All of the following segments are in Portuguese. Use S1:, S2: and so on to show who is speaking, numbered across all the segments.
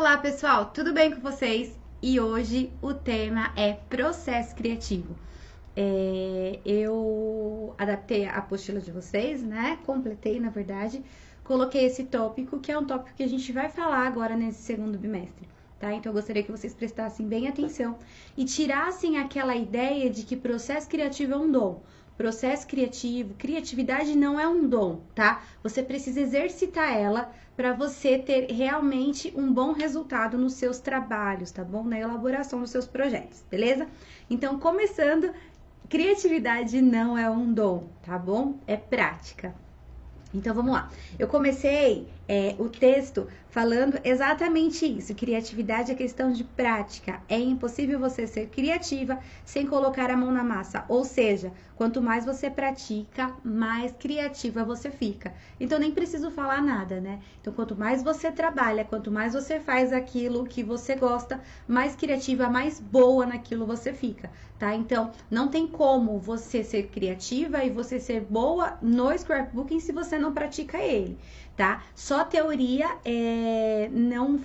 S1: Olá pessoal, tudo bem com vocês? E hoje o tema é processo criativo. Eu adaptei a apostila de vocês, né? Completei, na verdade, coloquei esse tópico, que é um tópico que a gente vai falar agora nesse segundo bimestre, tá? Então eu gostaria que vocês prestassem bem atenção e tirassem aquela ideia de que processo criativo é um dom. Processo criativo, criatividade não é um dom, tá? Você precisa exercitar ela para você ter realmente um bom resultado nos seus trabalhos, tá bom? Na elaboração dos seus projetos, beleza? Então, começando, criatividade não é um dom, tá bom? É prática. Então, vamos lá. Eu comecei o texto falando exatamente isso. Criatividade é questão de prática. É impossível você ser criativa sem colocar a mão na massa. Ou seja, quanto mais você pratica, mais criativa você fica. Então, nem preciso falar nada, né? Então, quanto mais você trabalha, quanto mais você faz aquilo que você gosta, mais criativa, mais boa naquilo você fica, tá? Então, não tem como você ser criativa e você ser boa no scrapbooking se você não pratica ele, tá? Só teoria não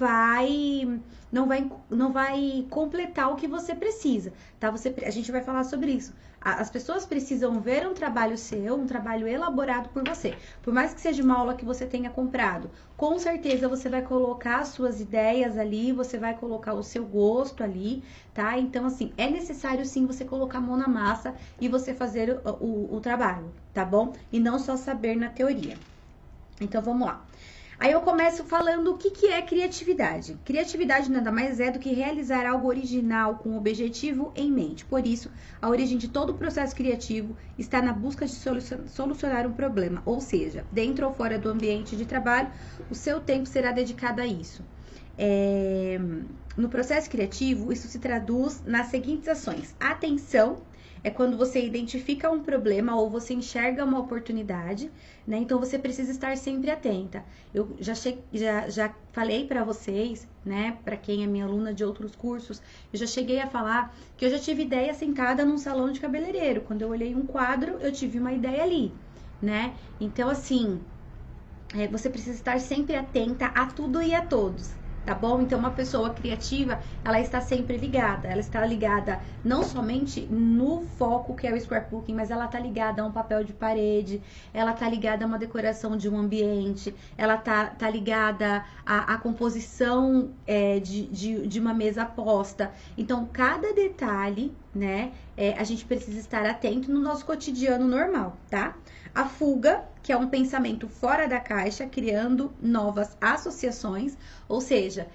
S1: vai completar o que você precisa, tá? A gente vai falar sobre isso. As pessoas precisam ver um trabalho seu, um trabalho elaborado por você. Por mais que seja uma aula que você tenha comprado, com certeza você vai colocar as suas ideias ali, você vai colocar o seu gosto ali, tá? Então, assim, é necessário sim você colocar a mão na massa e você fazer o trabalho, tá bom? E não só saber na teoria. Então, vamos lá. Aí eu começo falando o que é criatividade. Criatividade nada mais é do que realizar algo original com um objetivo em mente. Por isso, a origem de todo o processo criativo está na busca de solucionar um problema. Ou seja, dentro ou fora do ambiente de trabalho, o seu tempo será dedicado a isso. No processo criativo, isso se traduz nas seguintes ações. Atenção é quando você identifica um problema ou você enxerga uma oportunidade, né? Então você precisa estar sempre atenta. Eu já falei para vocês, né? Para quem é minha aluna de outros cursos, eu já cheguei a falar que eu já tive ideia sentada num salão de cabeleireiro. Quando eu olhei um quadro, eu tive uma ideia ali, né? Então, assim, você precisa estar sempre atenta a tudo e a todos. Tá bom? Então, uma pessoa criativa, ela está sempre ligada. Ela está ligada não somente no foco que é o scrapbooking, mas ela está ligada a um papel de parede, ela está ligada a uma decoração de um ambiente, ela tá ligada à composição de uma mesa posta. Então, cada detalhe, né, a gente precisa estar atento no nosso cotidiano normal, tá? A fuga, que é um pensamento fora da caixa, criando novas associações. Ou seja,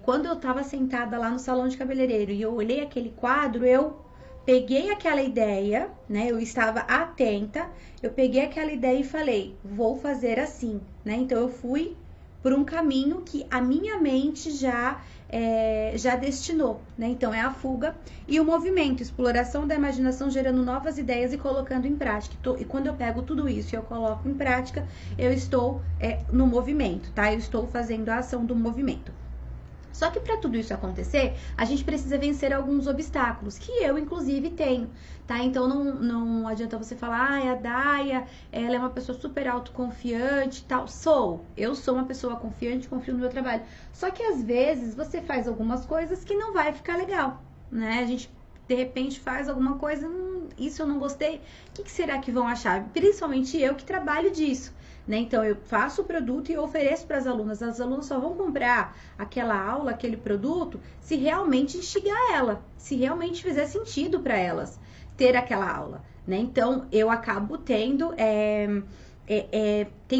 S1: quando eu estava sentada lá no salão de cabeleireiro e eu olhei aquele quadro, eu peguei aquela ideia, né? Eu estava atenta, eu peguei aquela ideia e falei, vou fazer assim, né? Então, eu fui por um caminho que a minha mente já destinou, né? Então, é a fuga e o movimento, exploração da imaginação, gerando novas ideias e colocando em prática. E quando eu pego tudo isso e eu coloco em prática, eu estou no movimento, tá? Eu estou fazendo a ação do movimento. Só que para tudo isso acontecer, a gente precisa vencer alguns obstáculos, que eu, inclusive, tenho, tá? Então, não adianta você falar, a Daia, ela é uma pessoa super autoconfiante e tal. Eu sou uma pessoa confiante, confio no meu trabalho. Só que, às vezes, você faz algumas coisas que não vai ficar legal, né? A gente, de repente, faz alguma coisa, isso eu não gostei, o que será que vão achar? Principalmente eu que trabalho disso. Né? Então, eu faço o produto e ofereço para as alunas. As alunas só vão comprar aquela aula, aquele produto, se realmente instigar ela, se realmente fizer sentido para elas ter aquela aula. Né? Então, eu acabo tenho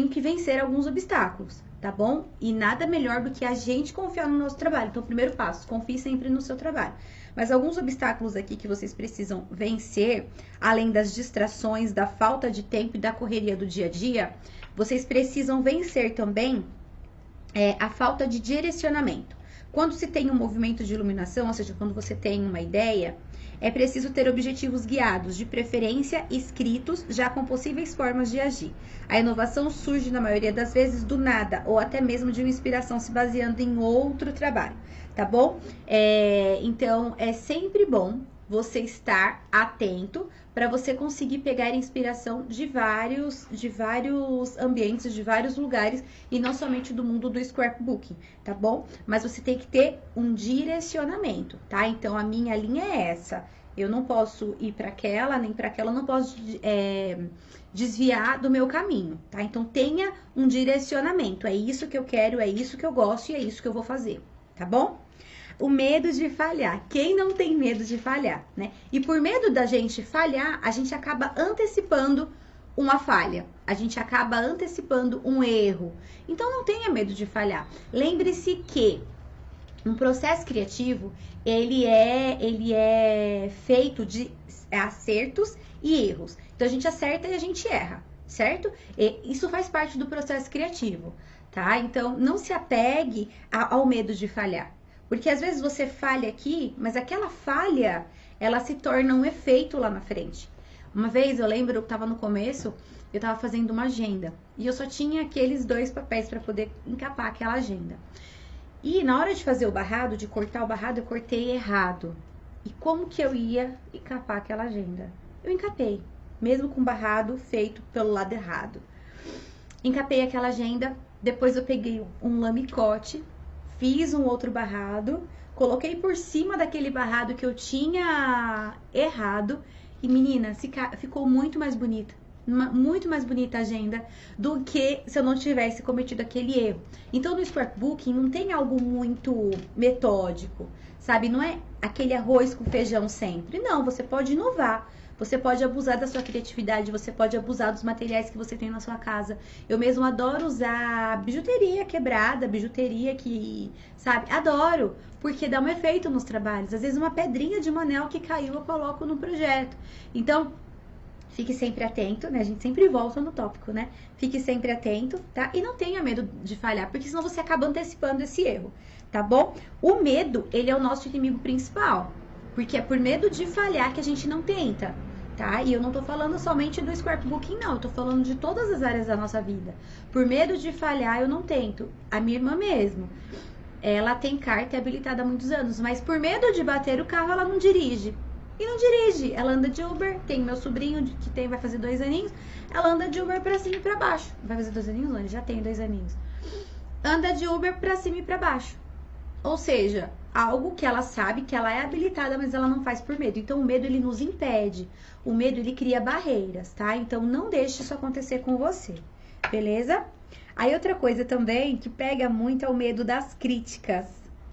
S1: que vencer alguns obstáculos, tá bom? E nada melhor do que a gente confiar no nosso trabalho. Então, primeiro passo, confie sempre no seu trabalho. Mas alguns obstáculos aqui que vocês precisam vencer, além das distrações, da falta de tempo e da correria do dia a dia, vocês precisam vencer também a falta de direcionamento. Quando se tem um movimento de iluminação, ou seja, quando você tem uma ideia, é preciso ter objetivos guiados, de preferência escritos, já com possíveis formas de agir. A inovação surge, na maioria das vezes, do nada, ou até mesmo de uma inspiração se baseando em outro trabalho, tá bom? Então, é sempre bom você estar atento para você conseguir pegar inspiração de vários ambientes, de vários lugares e não somente do mundo do scrapbooking, tá bom? Mas você tem que ter um direcionamento, tá? Então a minha linha é essa. Eu não posso ir para aquela, nem para aquela, eu não posso desviar do meu caminho, tá? Então tenha um direcionamento. É isso que eu quero, é isso que eu gosto e é isso que eu vou fazer, tá bom? O medo de falhar. Quem não tem medo de falhar, né? E por medo da gente falhar, a gente acaba antecipando uma falha. A gente acaba antecipando um erro. Então não tenha medo de falhar. Lembre-se que um processo criativo, ele é feito de acertos e erros. Então a gente acerta e a gente erra, certo? E isso faz parte do processo criativo, tá? Então não se apegue ao medo de falhar. Porque às vezes você falha aqui, mas aquela falha, ela se torna um efeito lá na frente. Uma vez, eu lembro, eu estava no começo, eu estava fazendo uma agenda. E eu só tinha aqueles 2 papéis para poder encapar aquela agenda. E na hora de fazer o barrado, de cortar o barrado, eu cortei errado. E como que eu ia encapar aquela agenda? Eu encapei, mesmo com o barrado feito pelo lado errado. Encapei aquela agenda, depois eu peguei um lamicote, fiz um outro barrado, coloquei por cima daquele barrado que eu tinha errado. E menina, ficou muito mais bonita a agenda do que se eu não tivesse cometido aquele erro. Então no scrapbooking não tem algo muito metódico, sabe? Não é aquele arroz com feijão sempre. Não, você pode inovar. Você pode abusar da sua criatividade, você pode abusar dos materiais que você tem na sua casa. Eu mesmo adoro usar bijuteria quebrada, bijuteria que, sabe? Adoro, porque dá um efeito nos trabalhos. Às vezes uma pedrinha de um anel que caiu eu coloco no projeto. Então, fique sempre atento, né? A gente sempre volta no tópico, né? Fique sempre atento, tá? E não tenha medo de falhar, porque senão você acaba antecipando esse erro, tá bom? O medo, ele é o nosso inimigo principal, porque é por medo de falhar que a gente não tenta, tá? E eu não tô falando somente do scrapbooking, não. Eu tô falando de todas as áreas da nossa vida. Por medo de falhar, eu não tento. A minha irmã mesmo, ela tem carta e é habilitada há muitos anos, mas por medo de bater o carro, ela não dirige. E não dirige. Ela anda de Uber. Tem meu sobrinho que vai fazer 2 aninhos. Ela anda de Uber pra cima e pra baixo. Vai fazer 2 aninhos? Não, ele já tem 2 aninhos. Anda de Uber pra cima e pra baixo. Ou seja, algo que ela sabe que ela é habilitada, mas ela não faz por medo. Então o medo, ele nos impede. O medo, ele cria barreiras, tá? Então não deixe isso acontecer com você. Beleza? Aí outra coisa também que pega muito é o medo das críticas,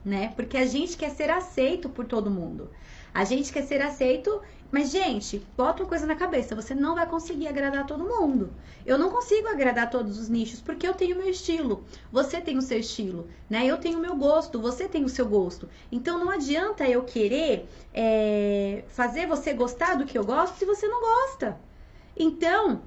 S1: né? Porque a gente quer ser aceito por todo mundo. A gente quer ser aceito, mas, gente, bota uma coisa na cabeça, você não vai conseguir agradar todo mundo. Eu não consigo agradar todos os nichos, porque eu tenho o meu estilo, você tem o seu estilo, né? Eu tenho o meu gosto, você tem o seu gosto. Então, não adianta eu querer fazer você gostar do que eu gosto se você não gosta. Então,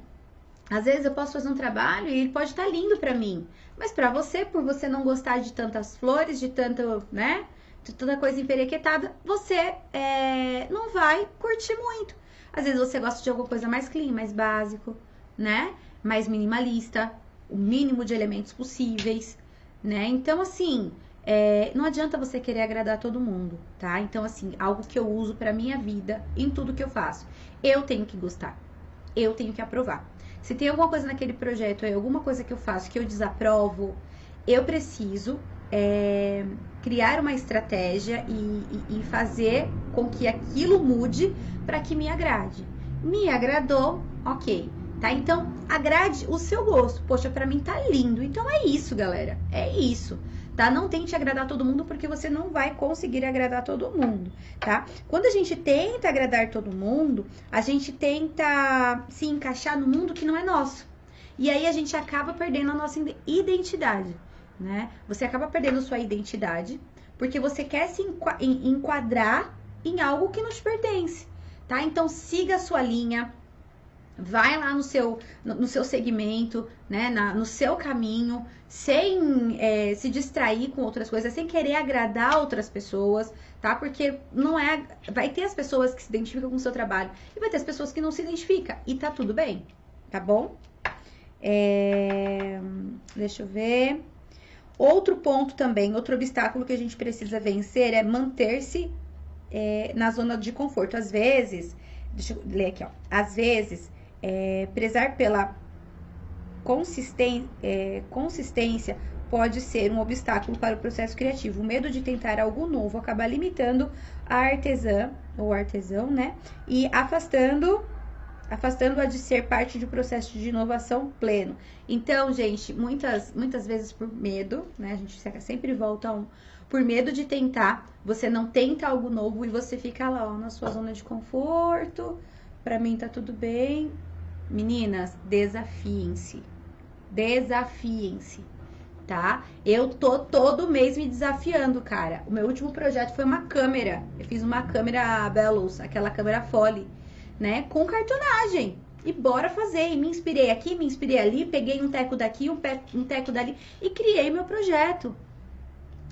S1: às vezes eu posso fazer um trabalho e ele pode estar lindo pra mim, mas pra você, por você não gostar de tantas flores, de tanto, né? De toda coisa emperequetada, você não vai curtir muito. Às vezes você gosta de alguma coisa mais clean, mais básico, né? Mais minimalista, o mínimo de elementos possíveis, né? Então, assim, não adianta você querer agradar todo mundo, tá? Então, assim, algo que eu uso pra minha vida, em tudo que eu faço, eu tenho que gostar, eu tenho que aprovar. Se tem alguma coisa naquele projeto, alguma coisa que eu faço que eu desaprovo, eu preciso criar uma estratégia e fazer com que aquilo mude para que me agrade. Me agradou, ok, tá? Então, agrade o seu gosto. Poxa, para mim tá lindo. Então é isso, galera. É isso, tá? Não tente agradar todo mundo, porque você não vai conseguir agradar todo mundo, tá? Quando a gente tenta agradar todo mundo, a gente tenta se encaixar no mundo que não é nosso. E aí a gente acaba perdendo a nossa identidade, né? Você acaba perdendo sua identidade porque você quer se enquadrar em algo que não te pertence, tá? Então siga a sua linha, vai lá no seu segmento, né? No seu caminho, sem se distrair com outras coisas, sem querer agradar outras pessoas, tá? Porque vai ter as pessoas que se identificam com o seu trabalho e vai ter as pessoas que não se identificam, e tá tudo bem, tá bom? Deixa eu ver. Outro ponto também, outro obstáculo que a gente precisa vencer é manter-se na zona de conforto. Às vezes, deixa eu ler aqui, ó. Às vezes, prezar pela consistência pode ser um obstáculo para o processo criativo. O medo de tentar algo novo acaba limitando a artesã ou artesão, né? E afastando-a de ser parte de um processo de inovação pleno. Então, gente, muitas vezes por medo, né? A gente sempre volta por medo de tentar, você não tenta algo novo e você fica lá, ó, na sua zona de conforto. Pra mim tá tudo bem. Meninas, desafiem-se. Desafiem-se, tá? Eu tô todo mês me desafiando, cara. O meu último projeto foi uma câmera. Eu fiz uma câmera Bellows, aquela câmera Foley, né? Com cartonagem. E bora fazer. E me inspirei aqui, me inspirei ali, peguei um teco daqui, um teco dali e criei meu projeto.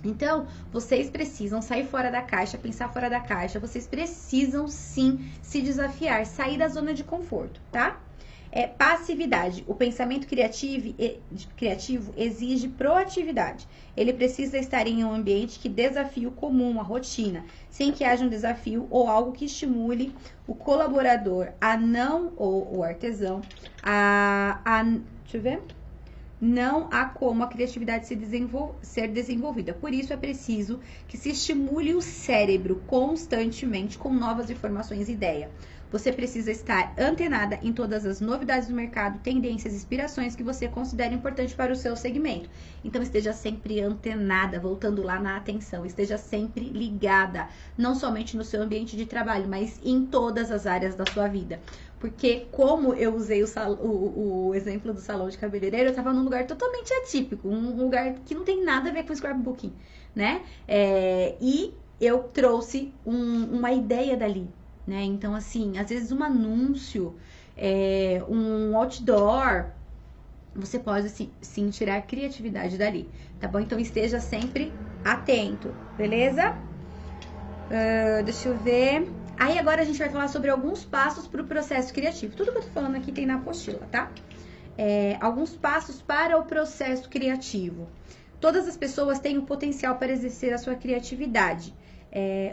S1: Então, vocês precisam sair fora da caixa, pensar fora da caixa. Vocês precisam, sim, se desafiar, sair da zona de conforto, tá? Passividade. O pensamento criativo exige proatividade. Ele precisa estar em um ambiente que desafie o comum, a rotina, sem que haja um desafio ou algo que estimule o colaborador ou o artesão deixa eu ver. Não há como a criatividade ser desenvolvida. Por isso é preciso que se estimule o cérebro constantemente com novas informações e ideias. Você precisa estar antenada em todas as novidades do mercado, tendências, inspirações que você considera importante para o seu segmento. Então esteja sempre antenada, voltando lá na atenção, esteja sempre ligada, não somente no seu ambiente de trabalho, mas em todas as áreas da sua vida. Porque como eu usei o exemplo do salão de cabeleireiro, eu estava num lugar totalmente atípico, um lugar que não tem nada a ver com scrapbooking, né? E eu trouxe uma ideia dali, né? Então, assim, às vezes um anúncio, um outdoor, você pode, sim, tirar criatividade dali, tá bom? Então, esteja sempre atento, beleza? Deixa eu ver... Aí agora a gente vai falar sobre alguns passos para o processo criativo. Tudo que eu tô falando aqui tem na apostila, tá? Alguns passos para o processo criativo. Todas as pessoas têm o potencial para exercer a sua criatividade.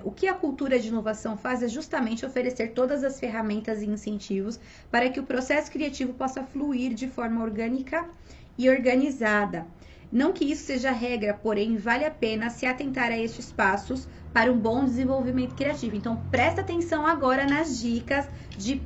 S1: O que a cultura de inovação faz é justamente oferecer todas as ferramentas e incentivos para que o processo criativo possa fluir de forma orgânica e organizada. Não que isso seja regra, porém vale a pena se atentar a estes passos para um bom desenvolvimento criativo. Então, presta atenção agora nas dicas de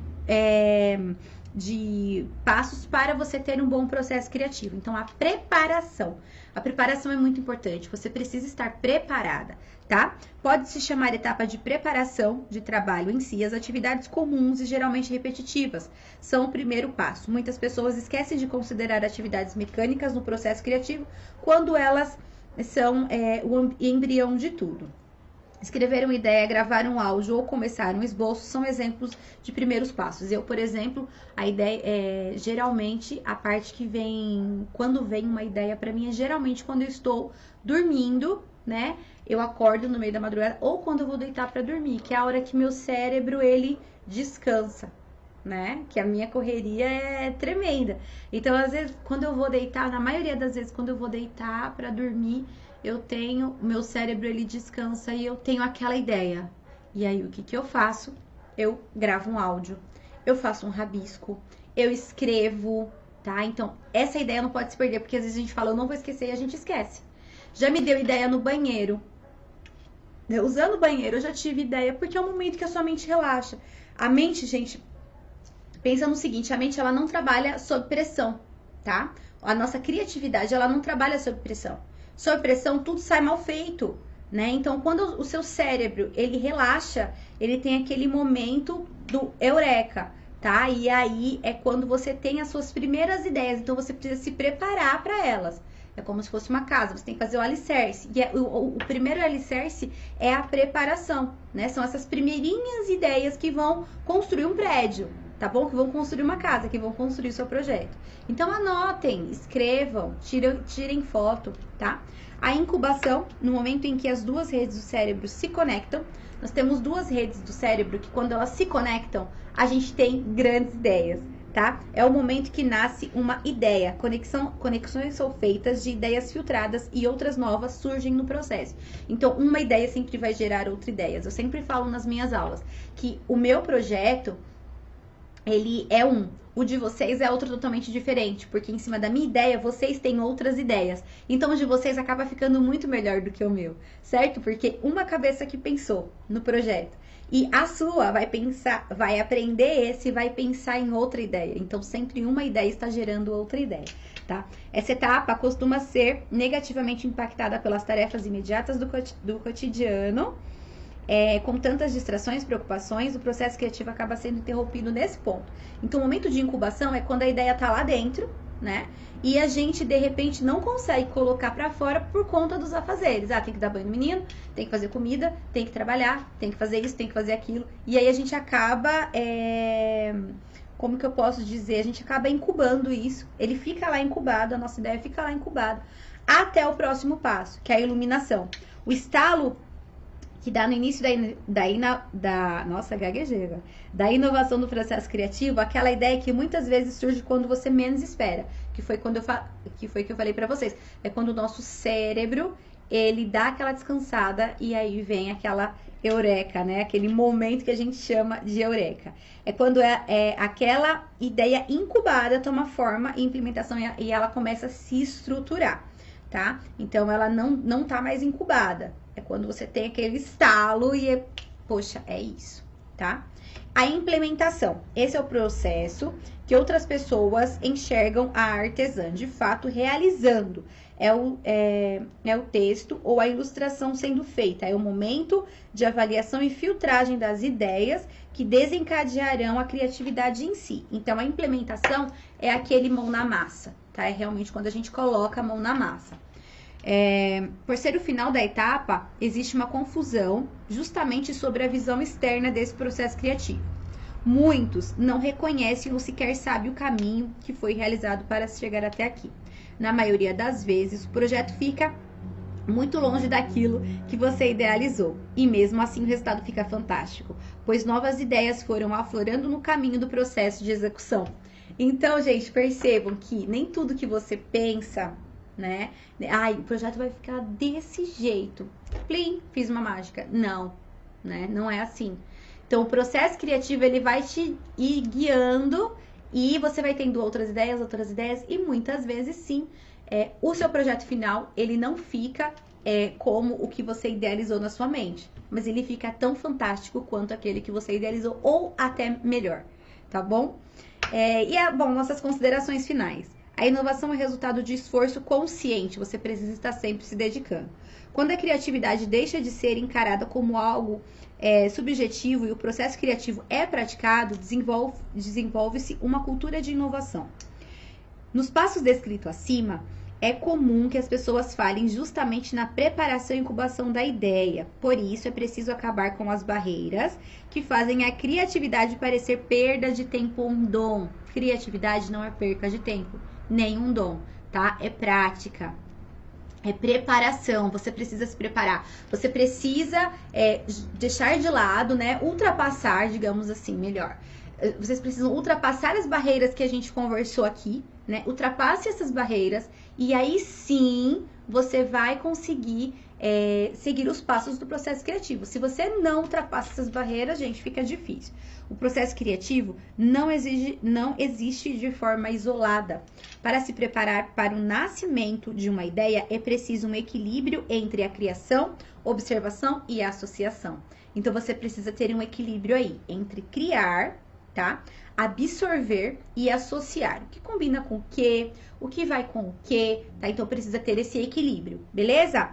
S1: passos para você ter um bom processo criativo. Então, a preparação. A preparação é muito importante. Você precisa estar preparada, tá? Pode se chamar etapa de preparação de trabalho em si. As atividades comuns e geralmente repetitivas são o primeiro passo. Muitas pessoas esquecem de considerar atividades mecânicas no processo criativo quando elas são o embrião de tudo. Escrever uma ideia, gravar um áudio ou começar um esboço são exemplos de primeiros passos. Eu, por exemplo, a ideia geralmente a parte que vem, quando vem uma ideia para mim, é geralmente quando eu estou dormindo, né? Eu acordo no meio da madrugada ou quando eu vou deitar para dormir, que é a hora que meu cérebro ele descansa, né? Que a minha correria é tremenda. Então, às vezes, quando eu vou deitar, na maioria das vezes, quando eu vou deitar para dormir, meu cérebro ele descansa e eu tenho aquela ideia. E aí, o que eu faço? Eu gravo um áudio, eu faço um rabisco, eu escrevo, tá? Então, essa ideia não pode se perder, porque às vezes a gente fala, eu não vou esquecer, e a gente esquece. Já me deu ideia no banheiro. Usando o banheiro, eu já tive ideia, porque é um momento que a sua mente relaxa. A mente, gente, pensa no seguinte, a mente, ela não trabalha sob pressão, tá? A nossa criatividade, ela não trabalha sob pressão. Sob pressão, tudo sai mal feito, né? Então, quando o seu cérebro, ele relaxa, ele tem aquele momento do eureka, tá? E aí, é quando você tem as suas primeiras ideias, então você precisa se preparar para elas. É como se fosse uma casa, você tem que fazer o alicerce. E o primeiro alicerce é a preparação, né? São essas primeirinhas ideias que vão construir um prédio, tá bom? Que vão construir uma casa, que vão construir o seu projeto. Então, anotem, escrevam, tirem foto, tá? A incubação, no momento em que as duas redes do cérebro se conectam, nós temos duas redes do cérebro que quando elas se conectam, a gente tem grandes ideias, tá? É o momento que nasce uma ideia. Conexões são feitas de ideias filtradas e outras novas surgem no processo. Então, uma ideia sempre vai gerar outras ideias. Eu sempre falo nas minhas aulas que o meu projeto, ele é o de vocês é outro totalmente diferente, porque em cima da minha ideia, vocês têm outras ideias. Então, o de vocês acaba ficando muito melhor do que o meu, certo? Porque uma cabeça que pensou no projeto e a sua vai pensar, vai aprender esse e vai pensar em outra ideia. Então, sempre uma ideia está gerando outra ideia, tá? Essa etapa costuma ser negativamente impactada pelas tarefas imediatas do cotidiano. Com tantas distrações, preocupações, o processo criativo acaba sendo interrompido nesse ponto. Então, o momento de incubação é quando a ideia tá lá dentro, né? E a gente, de repente, não consegue colocar pra fora por conta dos afazeres. Tem que dar banho no menino, tem que fazer comida, tem que trabalhar, tem que fazer isso, tem que fazer aquilo. E aí a gente acaba, como que eu posso dizer? A gente acaba incubando isso. Ele fica lá incubado, a nossa ideia fica lá incubada. Até o próximo passo, que é a iluminação. O estalo que dá no início nossa, gaguejeira, da inovação do processo criativo, aquela ideia que muitas vezes surge quando você menos espera, que foi que eu falei pra vocês, é quando o nosso cérebro, ele dá aquela descansada e aí vem aquela eureka, né, aquele momento que a gente chama de eureka, é quando aquela ideia incubada toma forma e implementação e ela começa a se estruturar, tá? Então ela não tá mais incubada. É quando você tem aquele estalo e, poxa, é isso, tá? A implementação. Esse é o processo que outras pessoas enxergam a artesã, de fato, realizando. É o texto ou a ilustração sendo feita. É o momento de avaliação e filtragem das ideias que desencadearão a criatividade em si. Então, a implementação é aquele mão na massa, tá? É realmente quando a gente coloca a mão na massa. Por ser o final da etapa, existe uma confusão justamente sobre a visão externa desse processo criativo. Muitos não reconhecem ou sequer sabem o caminho que foi realizado para chegar até aqui. Na maioria das vezes, o projeto fica muito longe daquilo que você idealizou. E mesmo assim o resultado fica fantástico, pois novas ideias foram aflorando no caminho do processo de execução. Então, gente, percebam que nem tudo que você pensa, né? O projeto vai ficar desse jeito. Plim, fiz uma mágica. Não, né? Não é assim. Então, o processo criativo, ele vai te ir guiando e você vai tendo outras ideias e muitas vezes, sim, o seu projeto final, ele não fica como o que você idealizou na sua mente, mas ele fica tão fantástico quanto aquele que você idealizou ou até melhor, tá bom? Nossas considerações finais. A inovação é resultado de esforço consciente, você precisa estar sempre se dedicando. Quando a criatividade deixa de ser encarada como algo subjetivo e o processo criativo é praticado, desenvolve-se uma cultura de inovação. Nos passos descritos acima, é comum que as pessoas falhem justamente na preparação e incubação da ideia. Por isso, é preciso acabar com as barreiras que fazem a criatividade parecer perda de tempo ou um dom. Criatividade não é perca de tempo, nem um dom, tá? É prática, é preparação, você precisa se preparar. Você precisa deixar de lado, né? Ultrapassar, digamos assim, melhor. Vocês precisam ultrapassar as barreiras que a gente conversou aqui, né? Ultrapasse essas barreiras e aí sim você vai conseguir seguir os passos do processo criativo. Se você não ultrapassa essas barreiras, gente, fica difícil. O processo criativo não existe de forma isolada. Para se preparar para o nascimento de uma ideia, é preciso um equilíbrio entre a criação, observação e associação. Então, você precisa ter um equilíbrio aí entre criar, tá? Absorver e associar. O que combina com o que vai com o que, tá? Então, precisa ter esse equilíbrio, beleza?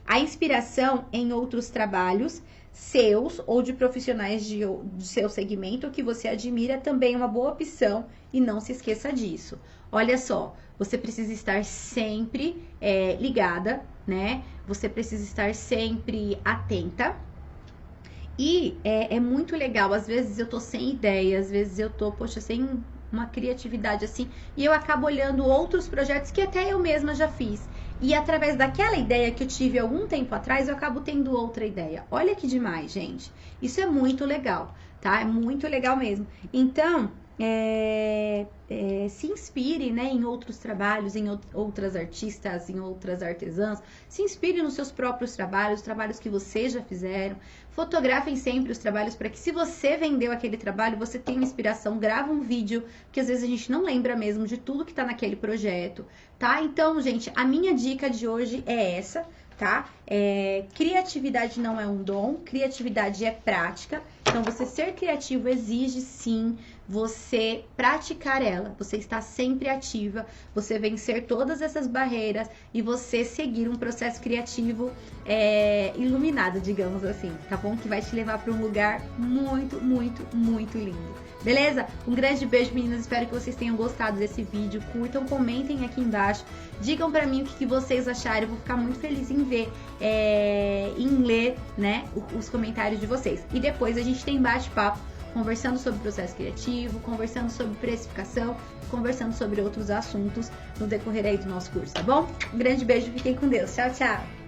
S1: A inspiração em outros trabalhos seus ou de profissionais de seu segmento que você admira também é uma boa opção e não se esqueça disso. Olha só, você precisa estar sempre ligada, né? Você precisa estar sempre atenta. E é muito legal, às vezes eu tô sem ideia, às vezes eu tô, sem uma criatividade assim, e eu acabo olhando outros projetos que até eu mesma já fiz. E através daquela ideia que eu tive algum tempo atrás, eu acabo tendo outra ideia. Olha que demais, gente. Isso é muito legal, tá? É muito legal mesmo. Então, se inspire, né, em outros trabalhos, em outras artistas, em outras artesãs. Se inspire nos seus próprios trabalhos, trabalhos que vocês já fizeram. Fotografem sempre os trabalhos para que, se você vendeu aquele trabalho, você tenha inspiração. Grava um vídeo, que às vezes a gente não lembra mesmo de tudo que está naquele projeto, tá? Então, gente, a minha dica de hoje é essa, tá? Criatividade não é um dom, criatividade é prática. Então, você ser criativo exige, sim, você praticar ela, você estar sempre ativa, você vencer todas essas barreiras e você seguir um processo criativo iluminado, digamos assim, tá bom? Que vai te levar para um lugar muito, muito, muito lindo. Beleza? Um grande beijo, meninas. Espero que vocês tenham gostado desse vídeo. Curtam, comentem aqui embaixo. Digam pra mim o que vocês acharam. Eu vou ficar muito feliz em ver, em ler, né, os comentários de vocês. E depois a gente tem bate-papo, conversando sobre processo criativo, conversando sobre precificação, conversando sobre outros assuntos no decorrer aí do nosso curso, tá bom? Um grande beijo, fiquem com Deus. Tchau, tchau!